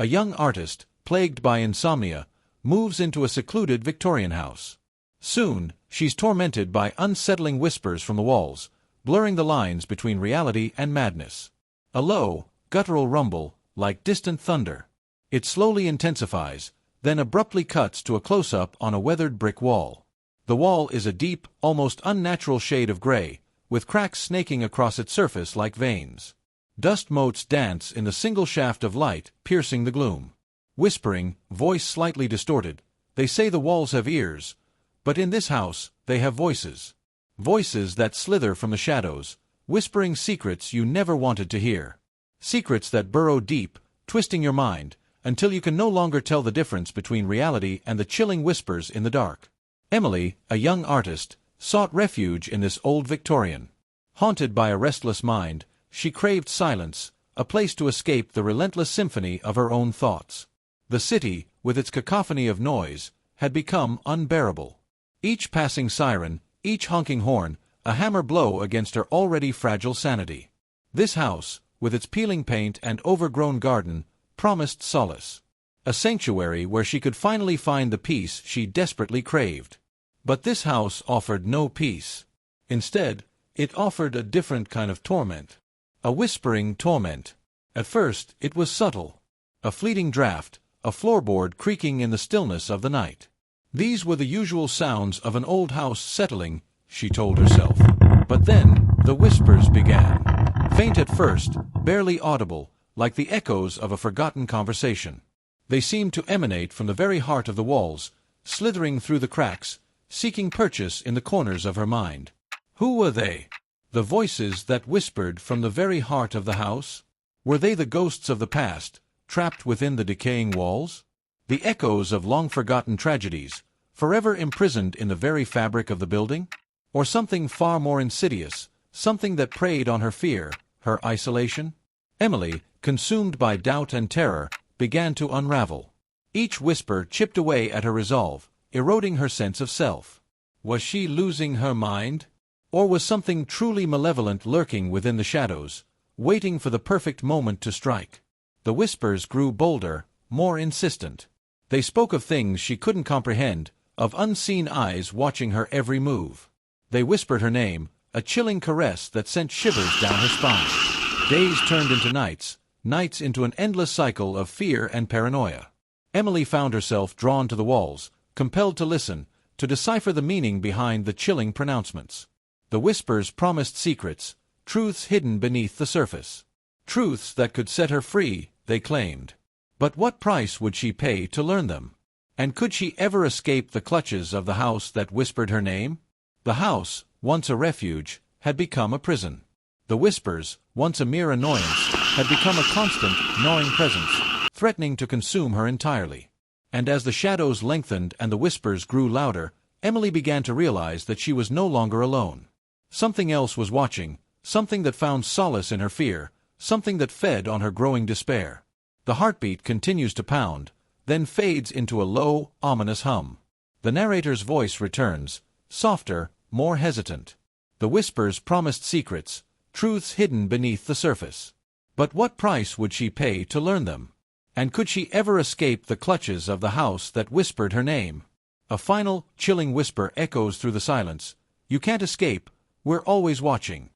A young artist, plagued by insomnia, moves into a secluded Victorian house. Soon, she's tormented by unsettling whispers from the walls, blurring the lines between reality and madness. A low, guttural rumble, like distant thunder. It slowly intensifies, then abruptly cuts to a close-up on a weathered brick wall. The wall is a deep, almost unnatural shade of gray, with cracks snaking across its surface like veins. Dust motes dance in the single shaft of light piercing the gloom. Whispering, voice slightly distorted, they say the walls have ears, but in this house, they have voices. Voices that slither from the shadows, whispering secrets you never wanted to hear. Secrets that burrow deep, twisting your mind, until you can no longer tell the difference between reality and the chilling whispers in the dark. Emily, a young artist, sought refuge in this old Victorian. Haunted by a restless mind, she craved silence, a place to escape the relentless symphony of her own thoughts. The city, with its cacophony of noise, had become unbearable. Each passing siren, each honking horn, a hammer blow against her already fragile sanity. This house, with its peeling paint and overgrown garden, promised solace. A sanctuary where she could finally find the peace she desperately craved. But this house offered no peace. Instead, it offered a different kind of torment. A whispering torment. At first, it was subtle. A fleeting draft, a floorboard creaking in the stillness of the night. These were the usual sounds of an old house settling, she told herself. But then, the whispers began. Faint at first, barely audible, like the echoes of a forgotten conversation. They seemed to emanate from the very heart of the walls, slithering through the cracks, seeking purchase in the corners of her mind. Who were they? The voices that whispered from the very heart of the house? Were they the ghosts of the past, trapped within the decaying walls? The echoes of long-forgotten tragedies, forever imprisoned in the very fabric of the building? Or something far more insidious, something that preyed on her fear, her isolation? Emily, consumed by doubt and terror, began to unravel. Each whisper chipped away at her resolve, eroding her sense of self. Was she losing her mind? Or was something truly malevolent lurking within the shadows, waiting for the perfect moment to strike? The whispers grew bolder, more insistent. They spoke of things she couldn't comprehend, of unseen eyes watching her every move. They whispered her name, a chilling caress that sent shivers down her spine. Days turned into nights, nights into an endless cycle of fear and paranoia. Emily found herself drawn to the walls, compelled to listen, to decipher the meaning behind the chilling pronouncements. The whispers promised secrets, truths hidden beneath the surface. Truths that could set her free, they claimed. But what price would she pay to learn them? And could she ever escape the clutches of the house that whispered her name? The house, once a refuge, had become a prison. The whispers, once a mere annoyance, had become a constant, gnawing presence, threatening to consume her entirely. And as the shadows lengthened and the whispers grew louder, Emily began to realize that she was no longer alone. Something else was watching, something that found solace in her fear, something that fed on her growing despair. The heartbeat continues to pound, then fades into a low, ominous hum. The narrator's voice returns, softer, more hesitant. The whispers promised secrets, truths hidden beneath the surface. But what price would she pay to learn them? And could she ever escape the clutches of the house that whispered her name? A final, chilling whisper echoes through the silence. You can't escape, we're always watching.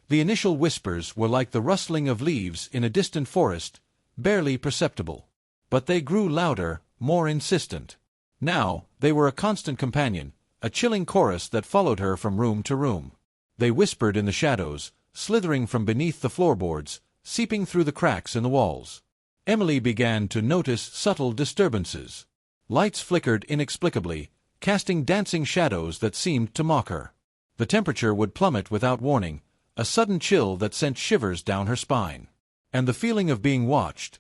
The initial whispers were like the rustling of leaves in a distant forest, barely perceptible. But they grew louder, more insistent. Now, they were a constant companion, a chilling chorus that followed her from room to room. They whispered in the shadows, slithering from beneath the floorboards, seeping through the cracks in the walls. Emily began to notice subtle disturbances. Lights flickered inexplicably, casting dancing shadows that seemed to mock her. The temperature would plummet without warning, a sudden chill that sent shivers down her spine. And the feeling of being watched,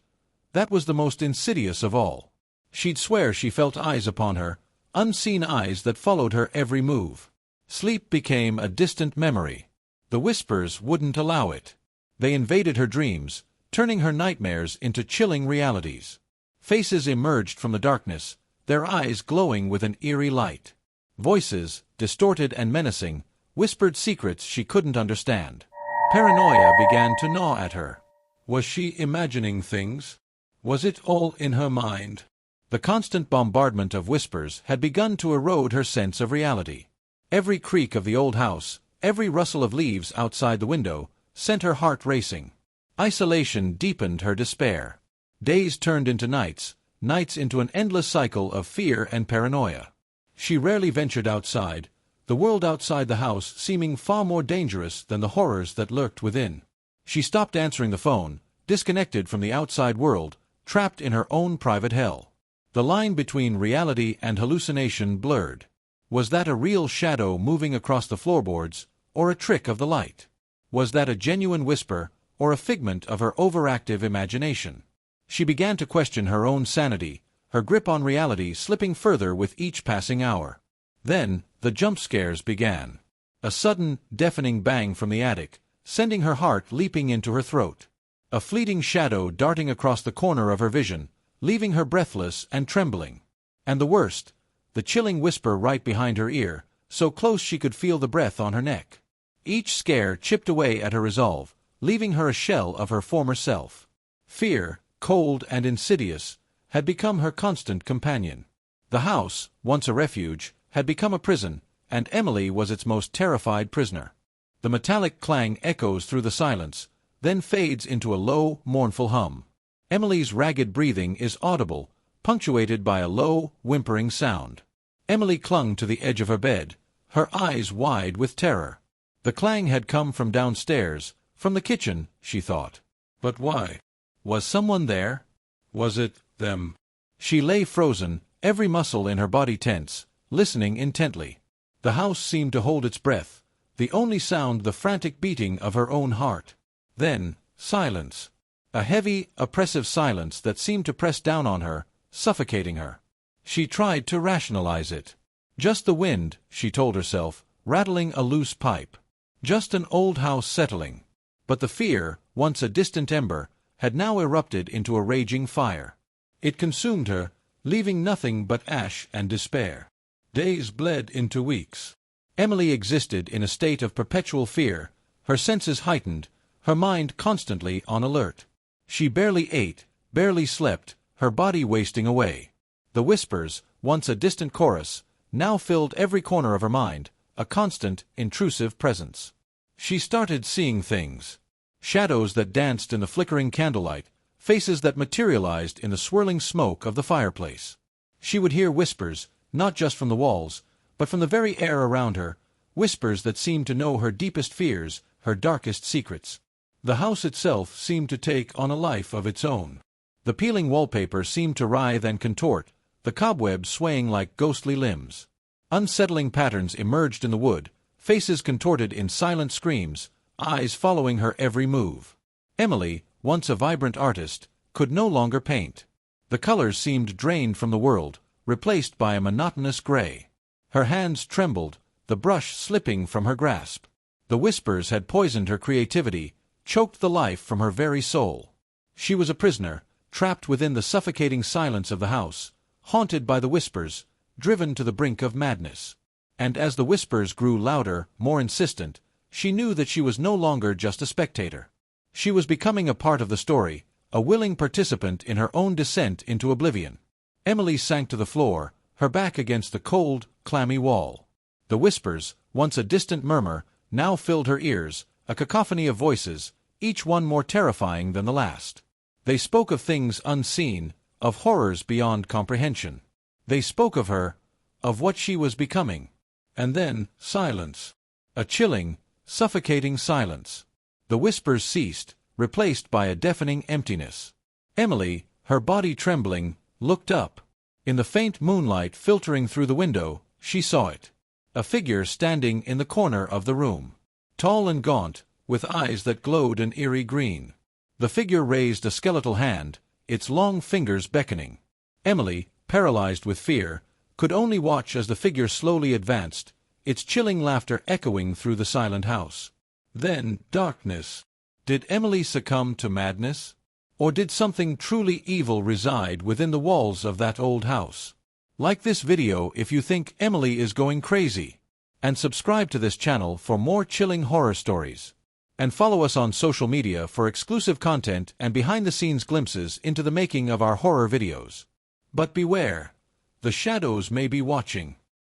that was the most insidious of all. She'd swear she felt eyes upon her, unseen eyes that followed her every move. Sleep became a distant memory. The whispers wouldn't allow it. They invaded her dreams, turning her nightmares into chilling realities. Faces emerged from the darkness, their eyes glowing with an eerie light. Voices, distorted and menacing, whispered secrets she couldn't understand. Paranoia began to gnaw at her. Was she imagining things? Was it all in her mind? The constant bombardment of whispers had begun to erode her sense of reality. Every creak of the old house, every rustle of leaves outside the window, sent her heart racing. Isolation deepened her despair. Days turned into nights, nights into an endless cycle of fear and paranoia. She rarely ventured outside, the world outside the house seeming far more dangerous than the horrors that lurked within. She stopped answering the phone, disconnected from the outside world, trapped in her own private hell. The line between reality and hallucination blurred. Was that a real shadow moving across the floorboards, or a trick of the light? Was that a genuine whisper, or a figment of her overactive imagination? She began to question her own sanity, her grip on reality slipping further with each passing hour. Then, the jump scares began. A sudden, deafening bang from the attic, sending her heart leaping into her throat. A fleeting shadow darting across the corner of her vision, leaving her breathless and trembling. And the worst, the chilling whisper right behind her ear, so close she could feel the breath on her neck. Each scare chipped away at her resolve, leaving her a shell of her former self. Fear, cold and insidious, had become her constant companion. The house, once a refuge, had become a prison, and Emily was its most terrified prisoner. The metallic clang echoes through the silence, then fades into a low, mournful hum. Emily's ragged breathing is audible, punctuated by a low, whimpering sound. Emily clung to the edge of her bed, her eyes wide with terror. The clang had come from downstairs, from the kitchen, she thought. But why? Was someone there? Was it them? She lay frozen, every muscle in her body tense, listening intently. The house seemed to hold its breath, the only sound the frantic beating of her own heart. Then, silence. A heavy, oppressive silence that seemed to press down on her, suffocating her. She tried to rationalize it. Just the wind, she told herself, rattling a loose pipe. Just an old house settling. But the fear, once a distant ember, had now erupted into a raging fire. It consumed her, leaving nothing but ash and despair. Days bled into weeks. Emily existed in a state of perpetual fear, her senses heightened, her mind constantly on alert. She barely ate, barely slept, her body wasting away. The whispers, once a distant chorus, now filled every corner of her mind, a constant, intrusive presence. She started seeing things. Shadows that danced in the flickering candlelight, faces that materialized in the swirling smoke of the fireplace. She would hear whispers, not just from the walls, but from the very air around her, whispers that seemed to know her deepest fears, her darkest secrets. The house itself seemed to take on a life of its own. The peeling wallpaper seemed to writhe and contort, the cobwebs swaying like ghostly limbs. Unsettling patterns emerged in the wood, faces contorted in silent screams, eyes following her every move. Emily, once a vibrant artist, could no longer paint. The colors seemed drained from the world, replaced by a monotonous gray. Her hands trembled, the brush slipping from her grasp. The whispers had poisoned her creativity, choked the life from her very soul. She was a prisoner, trapped within the suffocating silence of the house, haunted by the whispers, driven to the brink of madness. And as the whispers grew louder, more insistent, she knew that she was no longer just a spectator. She was becoming a part of the story, a willing participant in her own descent into oblivion. Emily sank to the floor, her back against the cold, clammy wall. The whispers, once a distant murmur, now filled her ears, a cacophony of voices, each one more terrifying than the last. They spoke of things unseen, of horrors beyond comprehension. They spoke of her, of what she was becoming. And then, silence. A chilling, suffocating silence. The whispers ceased, replaced by a deafening emptiness. Emily, her body trembling, looked up. In the faint moonlight filtering through the window, she saw it. A figure standing in the corner of the room. Tall and gaunt, with eyes that glowed an eerie green. The figure raised a skeletal hand, its long fingers beckoning. Emily, paralyzed with fear, could only watch as the figure slowly advanced, its chilling laughter echoing through the silent house. Then, darkness. Did Emily succumb to madness? Or did something truly evil reside within the walls of that old house? Like this video if you think Emily is going crazy. And subscribe to this channel for more chilling horror stories. And follow us on social media for exclusive content and behind-the-scenes glimpses into the making of our horror videos. But beware, the shadows may be watching.